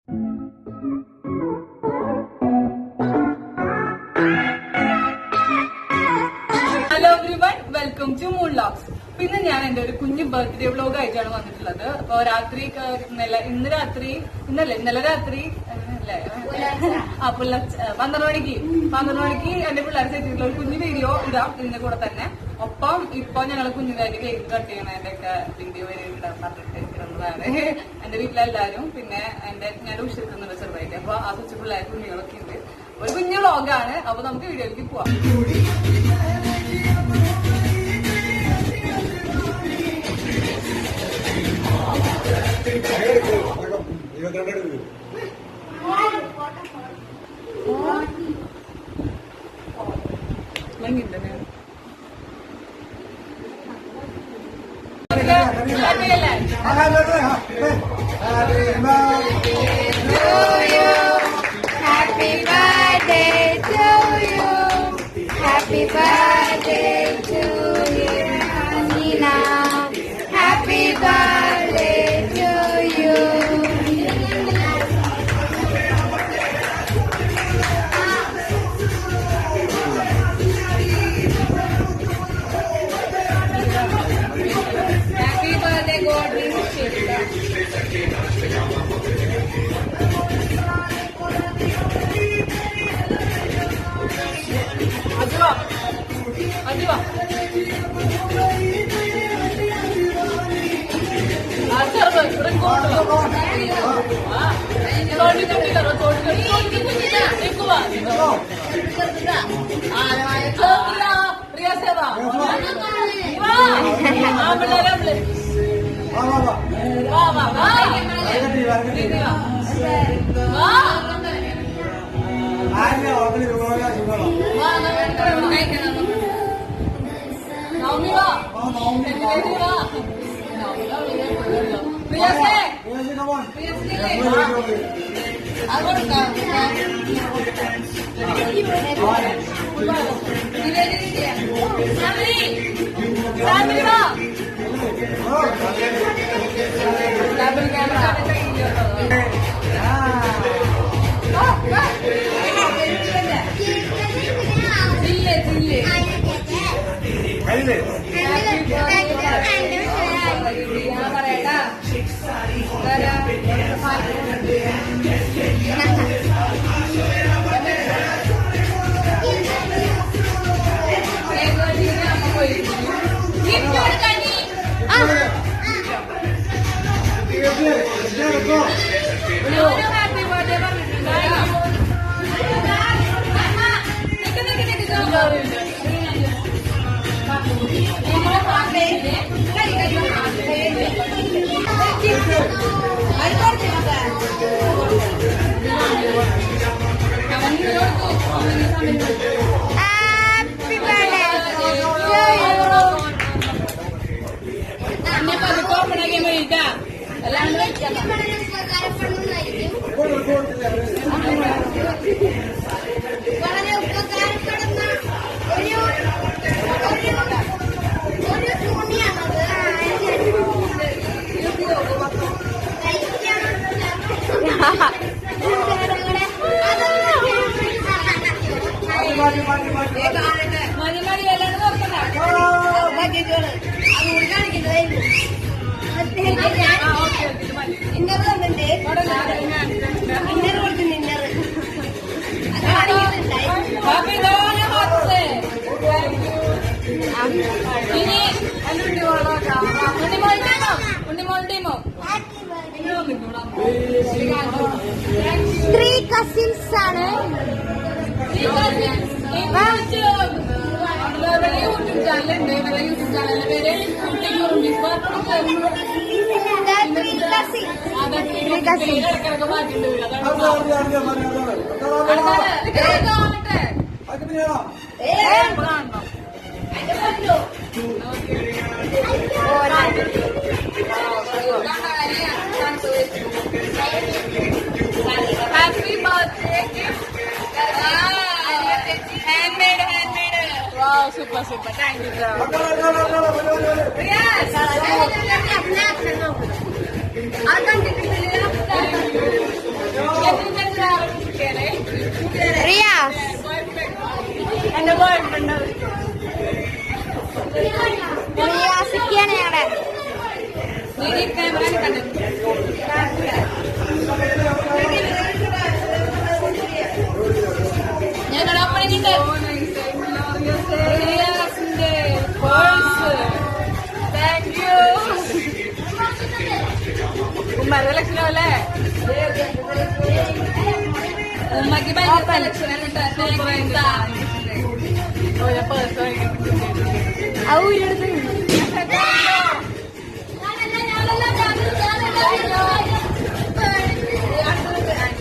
Hello everyone, welcome to moon vlogs. പിന്നെ ഞാൻ എന്റെ ഒരു കുഞ്ഞു ബർത്ത്ഡേ വ്ലോഗ് ആയിട്ടാണ് വന്നിട്ടുള്ളത്. അപ്പൊ രാത്രി ഇന്നലെ രാത്രി പുലർച്ചെ 12 മണിക്ക് എന്റെ പിള്ളേർ സെറ്റിട്ടുള്ള ഒരു കുഞ്ഞു വീഡിയോ ഇടാം ഇതിന്റെ കൂടെ തന്നെ. ഒപ്പം ഇപ്പൊ ഞങ്ങള് കുഞ്ഞുകാരി കേക്ക് കട്ട് ചെയ്യണതിന്റെ ഒക്കെ വീഡിയോ വരെ ഇടാൻ പറഞ്ഞിട്ടിരിക്കുന്നതാണ് എന്റെ വീട്ടിലെല്ലാരും. പിന്നെ ഞാൻ ഉഷിരിക്കുന്നുണ്ട് ചെറുതായിട്ട്. അപ്പൊ ആ കൊച്ചു പിള്ളേർ കുഞ്ഞുങ്ങളൊക്കെ ഉണ്ട്. ഒരു കുഞ്ഞു വ്ലോഗാണ്. അപ്പൊ നമുക്ക് വീഡിയോയിലേക്ക് പോവാം. Happy birthday to you. Happy birthday to you, Nina. Happy birthday to you. Happy birthday, God bless you. അജുവാ വളരെ ഉപകാരപ്പെടുന്ന ഒരു തുണിയാണത്. ഇന്നർ തന്നിട്ടുണ്ട്. ഇന്നർ കൊടുക്കുന്നു. ഇന്നർ ഇനി ഉണ്ണിമോളുടെയുമോ 3 cousins ആണ്. യൂട്യൂബ് ചാനലുണ്ട്. യൂട്യൂബ് ചാനലിന്റെ പേര് ഇടക്കിടക്ക് മാറ്റിട്ടുണ്ട്. Happy birthday handmade. Wow, super. Thank you, sir. Yes. ബാക്കി ഭയങ്കര സെലക്ഷൻ ഓരോ പേഴ്സ്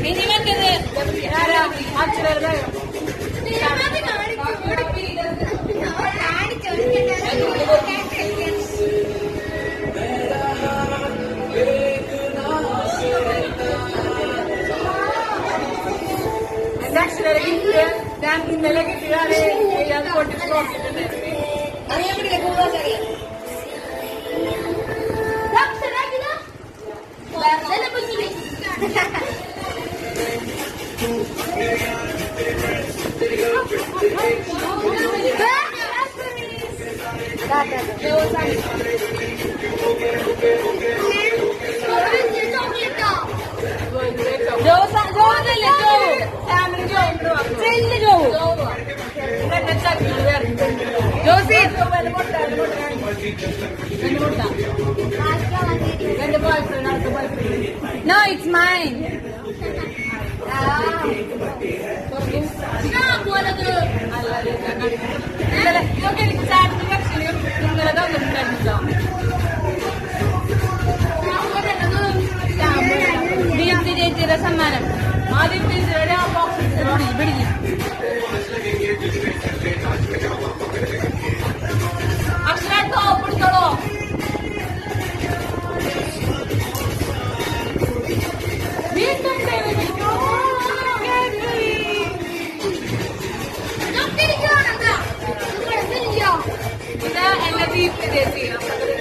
ഇനി മറ്റേത് അച്ഛനാ അക്ഷര ഗിഫ്റ്റ് ഞാൻ ഇന്നലെ കിട്ടിയതാണ് പൊട്ടിച്ച് നോക്കിയിട്ടുണ്ടായിരുന്നു അറിയാൻ പറ്റില്ല No, it's mine. ചേച്ചിയുടെ സമ്മാനം ആദ്യം ചേച്ചിയുടെ ആ ബോക്സ് പിടിക്കും അക്ഷര ടോപ്പ് എടുത്തോളോ ഇത് എന്റെ ദീപ്തി ചേച്ചി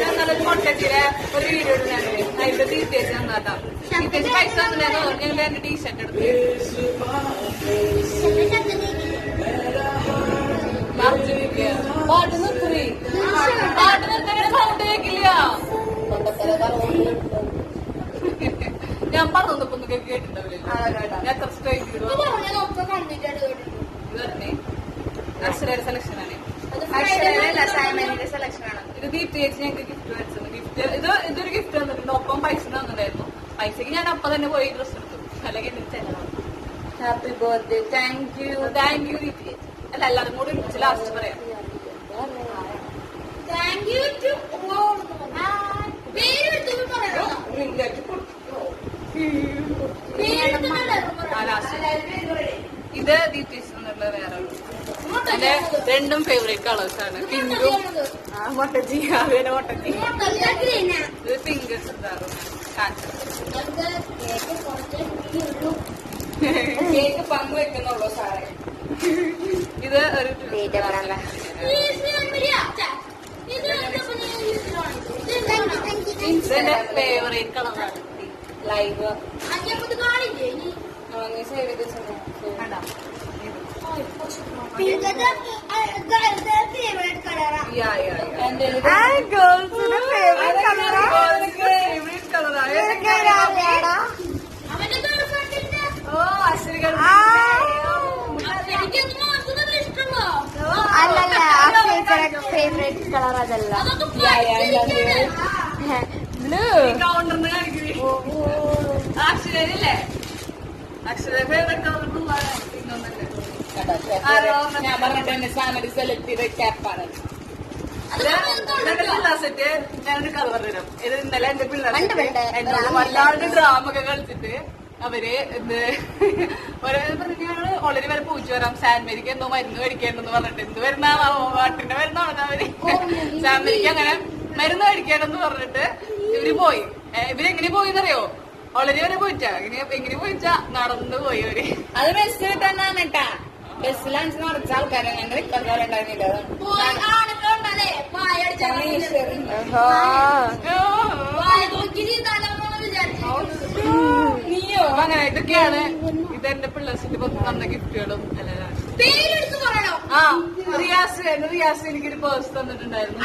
നല്ലൊരു കൊട്ടച്ചിലെ ഒരു വീഡിയോ ഇടുന്നുണ്ട് അതിന്റെ ദീപ്തി ചേച്ചി നന്നാട്ടാ ദീപ്തി ചേച്ചി പൈസ തന്നിട്ടുണ്ടായിരുന്നു ഞങ്ങൾ എന്റെ ടീഷർട്ട് എടുത്ത് പാട്ട് നിർത്തി പാട്ട് നിർത്തണ സൗണ്ട് കേൾക്കില്ല ഞാൻ പറഞ്ഞപ്പോ കേട്ടിട്ടുണ്ടാവില്ല ഞാൻ എത്ര സ്ട്രൈക്ക് അക്ഷരയുടെ സെലക്ഷൻ ആണ് ഇത് ദീപ്തി ചേച്ചി ഞങ്ങൾക്ക് ഗിഫ്റ്റ് മേടിച്ചത് ഗിഫ്റ്റ് ഇതൊരു ഗിഫ്റ്റ് തന്നിട്ടുണ്ട് ഒപ്പം പൈസ തന്നിട്ടുണ്ടായിരുന്നു പൈസക്ക് ഞാൻ അപ്പൊ തന്നെ പോയി ഡ്രസ് എടുത്തു അല്ലെങ്കിൽ എന്റെ ചെലവാണ് happy birthday thank you Deepti ചേച്ചി അല്ല എല്ലാവരും കൂടി വിളിച്ച് ലാസ്റ്റ് പറയാം ഇത് ദീപ്തി എന്നുള്ള വേറെ എന്റെ രണ്ടും ഫേവറേറ്റ് കളേഴ്സ് ആണ് പിങ്കും മൊട്ടച്ചി അതുപോലെ മൊട്ടച്ചി ഇത് പിങ്ക് കേക്ക് പങ്കുവെക്കുന്നുള്ളൂ സാറേ ഇത് ഒരു ഇതെന്റെ ഫേവറേറ്റ് കളറാണ് ലൈവ് സേവ് ചെയ്ത് കണ്ടോ ഫേവറേറ്റ് കളർ അതല്ല കൗണ്ടറിന് കാണിക്കുന്നത് അക്ഷരല്ലേ അക്ഷര ഫേവറേറ്റ് കളർ പിന്നൊന്നല്ലേ ഞാൻ പറഞ്ഞിട്ട് എന്നെ സാമരി സെലക്ട് ചെയ്ത ക്യാപ്പാണ് സെറ്റ് ഞാനൊരു കഥ പറഞ്ഞുതരാം ഇത് ഇന്നലെ എന്റെ പിള്ളേർ എന്നോട് വല്ലാണ്ട് ഡ്രാമൊക്കെ കളിച്ചിട്ട് അവര് എന്ത് ഞങ്ങള് ഓൾറെഡി വരെ പൂച്ചു വരാം സാൻമേരിക്ക് എന്തോ മരുന്ന് മേടിക്കേണ്ടെന്ന് പറഞ്ഞിട്ട് എന്ത് വരുന്ന വാട്ടിന്റെ മരുന്നാണ് അവര് സാൻമേരിക്ക് അങ്ങനെ മരുന്ന് മേടിക്കേണ്ടെന്ന് പറഞ്ഞിട്ട് ഇവര് പോയി ഇവരെങ്ങനെ പോയിന്നറിയോ ഓൾറെഡി വരെ പോയിട്ടാ എങ്ങനെ പോയിച്ചാ നടന്നു പോയി അവര് അത് ബസ് കിട്ടാന്നാണ് കേട്ടാ ബസ്സിലാണ് നിറച്ച ആൾക്കാരെ അങ്ങനെ ഉണ്ടായിരുന്നില്ല നീയോ അങ്ങനെ ഇതൊക്കെയാണ് ഇതെന്റെ പിള്ളേഴ്സിന്റെ തന്ന ഗിഫ്റ്റുകളും എല്ലാം ആ റിയാസ് എനിക്കൊരു പേഴ്സ് തന്നിട്ടുണ്ടായിരുന്നു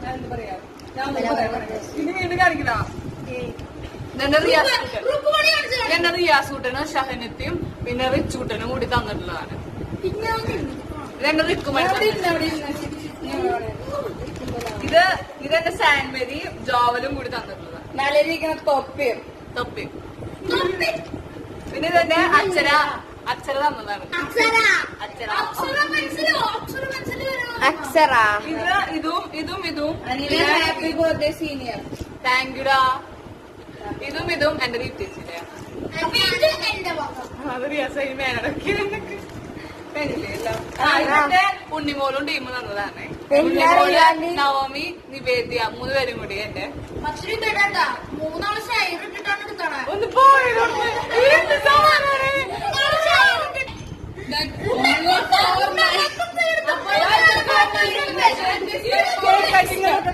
എന്താ പറയാ ഇനി വീണ്ടും കാണിക്കണ എന്റെ റിയാസൂട്ടനും ഷഹനത്തെയും പിന്നെ റിച്ചൂട്ടനും കൂടി തന്നിട്ടുള്ളതാണ് ഇതെന്റെ ഇതെന്റെ സാൻമരിയും ജോവലും കൂടി തന്നിട്ടുള്ളതാണ് നല്ലരിക്കുന്ന തൊപ്പിയും പിന്നെ ഇതെന്റെ അക്ഷര തന്നതാണ്. അക്ഷര ഇതും ഹാപ്പി ബർത്ത്ഡേ സീനിയർ. താങ്ക് യുടാ. ഇതും എന്റെ വീട്ടിലെ അത് റിയാസൈമേനടക്കി ഉണ്ണിമോളും ടീം തന്നതാണ്. നവമി, നിവേദ്യ 3 പേരും കൂടി എന്റെ ഒന്ന്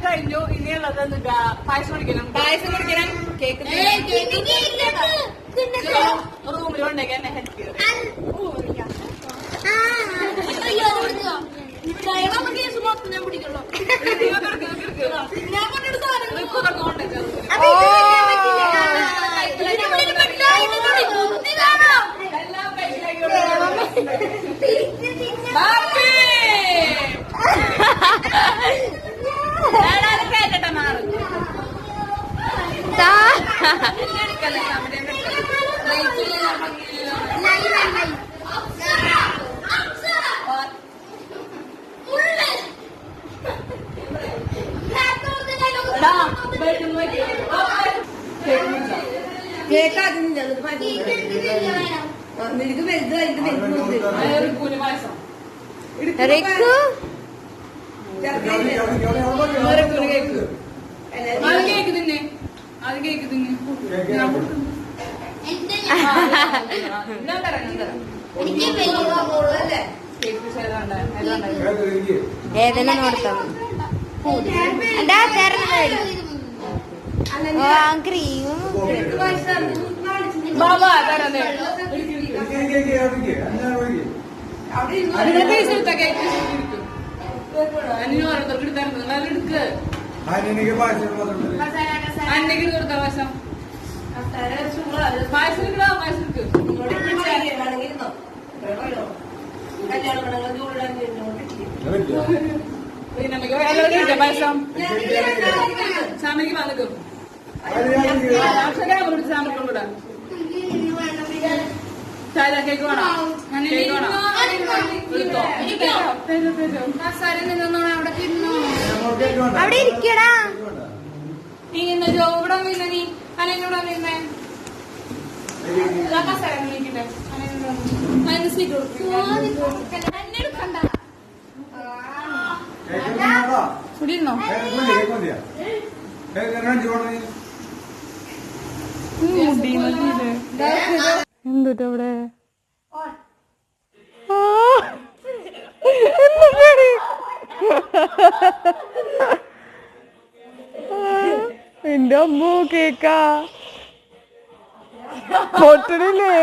കഴിഞ്ഞു. ഇനിയുള്ളത് പായസം കുടിക്കണം. കേക്ക് റൂമിൽ ഉണ്ടെങ്കിൽ എന്നെ ഹെൽപ്പ് ചെയ്തു. കേട്ട മാറും ഏതെല്ലാം നോടത്താം ക്രീം ബാബാ തരാ പൈസ എടുത്ത കേക്ക് എടുക്ക് അന്നെങ്കിൽ കൊടുത്ത വശം പായസം എടുക്കടാ. പായസം എടുക്ക് പായസം സാമയ്ക്ക് വന്നിക്കും സാമയ്ക്കും കൂടെ കേക്ക് വേണം. കേക്ക് വേണം. അവിടെ ഇരിക്കടാ. നീ ഇന്ന് ജോ ഇവിടെ വീണ നീ അല്ലെങ്കിൽ ഇവിടെ വീണേ കുടിയിരുന്നോ? എന്തുട്ടാ ഇവിടെ എന്റെ അമ്മോ കേക്കാ പൊട്ടണില്ലേ?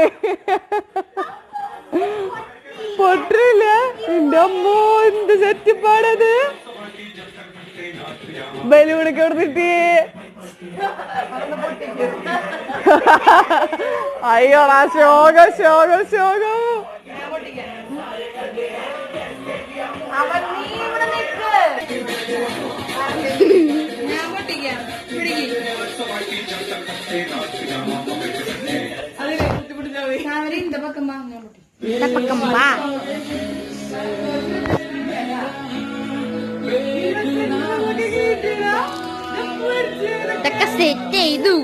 പൊട്ടണില്ല. എന്റെ അമ്മോ എന്ത് സെറ്റപ്പാടത്. ബലൂണൊക്കെ കൊടുത്തിട്ട് അയ്യോടാ ശോകം ശോകം ശോകം. இந்த பக்கமா இந்த பக்கமா ഇതൊക്കെ സെറ്റ് ചെയ്തു.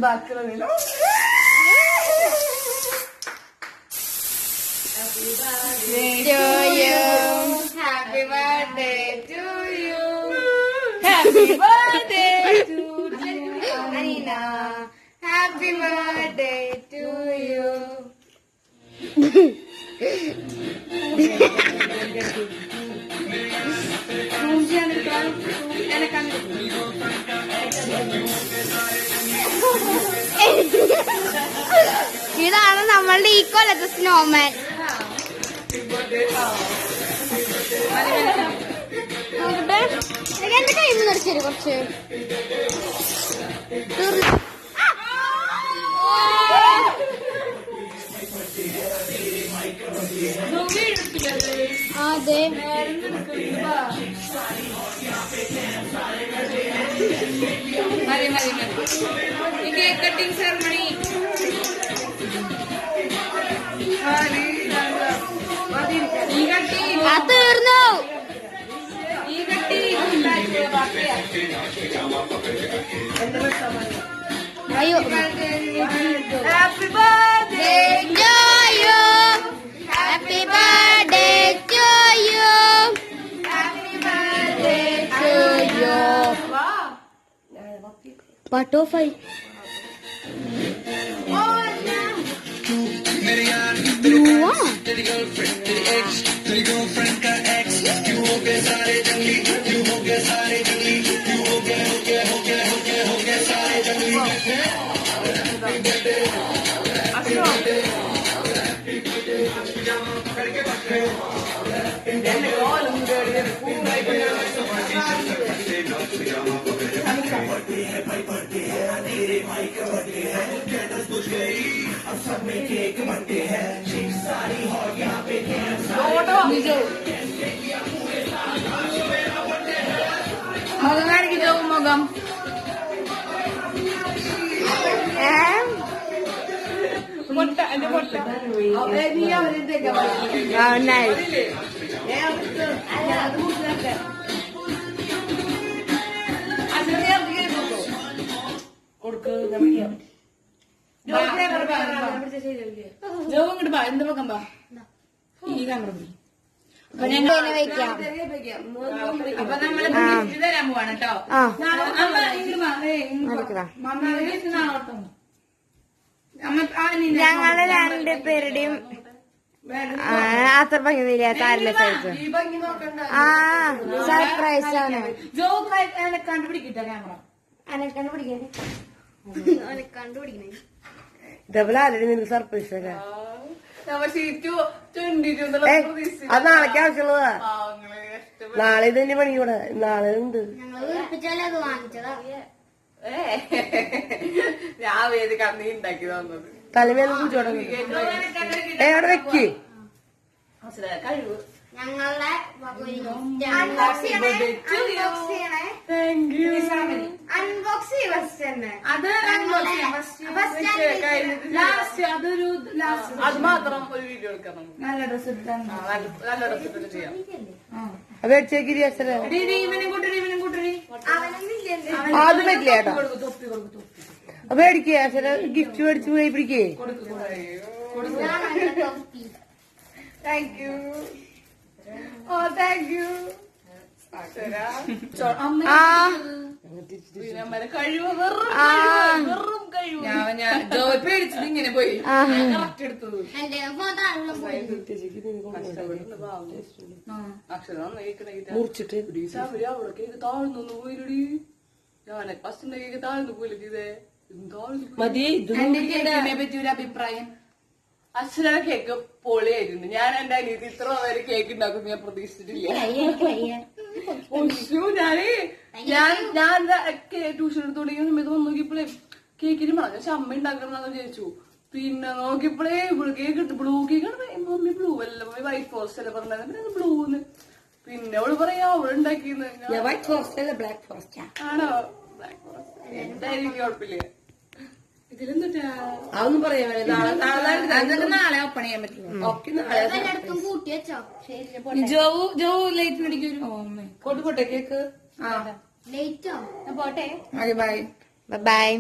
ബാക്കിയുള്ള Happy birthday to you. Happy birthday to Anina. Happy birthday to you. ഇതാണ് നമ്മളുടെ ഈ കൊല്ലത്തെ സ്നോമാൻ. എന്റെ കയ്യിൽ നിന്ന് നിറച്ചേരും കുറച്ച്. ദേ. മതി മതി മതി. ഈ കേക്ക് കട്ടിങ് സെറമണി ഈ കട്ടി അത് തീർന്നു. ഈ കട്ടി അയ്യോ. Happy birthday To you. Happy birthday to you. Happy birthday to you. Part of I. മുഖം കാണിക്കോ മുഖം പൊട്ട എന്റെ പൊട്ട ജോ ഇങ്ങോട്ട് പാ എന്ത് പക്കം പാ ഈ ക്യാമറ അപ്പൊ ഞങ്ങൾ വെക്കാം. അപ്പൊ നമ്മള് ഇത് തരാൻ പോവാണ് കേട്ടോ. ഞങ്ങള് രണ്ടുപേരുടെയും അത്ര ഭംഗിയില്ല താരല സൈസ്. ആ സർപ്രൈസ് ആണ്. ജോ കണ്ടുപിടിക്കട്ടോ ക്യാമറ കണ്ടുപിടിക്കണേ കണ്ടുപിടിക്കണേ. ഇതേപോലെ ആരുടെ നിനക്ക് സർപ്രൈസ് ഒക്കെ അത് നാളേക്ക് ആവശ്യമുള്ളതാ. നാളെ തന്നെ പണി കൂടെ നാളെ ഉണ്ട്. ഞങ്ങള് വീർപ്പിച്ചാലേ അത് വാങ്ങിച്ചതാ. ഞാൻ വേദി കണ്ണി ഉണ്ടാക്കി തന്നത് തലമേന്ന് കുടിച്ചോടെ അവിടെ വെക്ക്. കഴിവ് ഞങ്ങളുടെ അത് മാത്രം ഒരു വീഡിയോ എടുക്കണം. നല്ല ഡ്രസ് നല്ല ഡ്രസ് ഇട്ടിട്ട് ചെയ്യാം. മേടിച്ചേക്ക് അത് പറ്റില്ല കേട്ടോ. മേടിക്കേ ഗിഫ്റ്റ് മേടിച്ച് പോയി പിടിക്കേ. Thank you. ഓ താങ്ക് യു. കഴിവ് വെറും കഴിവ്. ഞാൻ പേടിച്ചത് ഇങ്ങനെ പോയി കറക്റ്റ് എടുത്തത്. മുറിച്ചിട്ട് അവിടെ കേക്ക് താഴ്ന്നു പോയില്ലടി. ഞാനെ ഫസ്റ്റ് കേക്ക് താഴ്ന്നു പോയില്ലേ ഇതേ മതി. കേക്കിനെ പറ്റി ഒരു അഭിപ്രായം. അച്ഛനെ കേക്ക് പൊളിയായിരുന്നു. ഞാൻ എന്റെ അനിയത്തി ഇത്ര വരെ കേക്ക് ഉണ്ടാക്കും ഞാൻ പ്രതീക്ഷിച്ചിട്ടില്ല. ഞാൻ ട്യൂഷൻ എടുത്ത് തുടങ്ങിയ സമയത്ത് വന്ന് നോക്കിയപ്പോഴേ കേക്കിന് മണഞ്ഞ ചമ്മ ഉണ്ടാക്കണമെന്ന് ചോദിച്ചു. പിന്നെ നോക്കിയപ്പോഴേ കേക്ക് ഇട്ട് ബ്ലൂ കേക്കാണ്. മമ്മി ബ്ലൂ അല്ല മമ്മി വൈറ്റ് ഫോറസ്റ്റ് അല്ല പറഞ്ഞത്. പിന്നെ അത് ബ്ലൂന്ന്. പിന്നെ അവള് പറയാ അവള് ഉണ്ടാക്കിയെന്ന്. വൈറ്റ് ഫോറസ്റ്റ് അല്ല ബ്ലാക്ക് ഫോറസ്റ്റ് ആണോ? ബ്ലാക്ക് ഫോറസ്റ്റ് എന്തായാലും കുഴപ്പമില്ല. അതൊന്നും പറയാൻ നാളെ ഓപ്പൺ ചെയ്യാൻ പറ്റുമോ? കൂട്ടി വെച്ചോ. ജോ ലൈറ്റ് അടിക്കൊരു കൊണ്ടുപോട്ടെ കേക്ക്. ലേറ്റോ പോട്ടെ. Bye bye.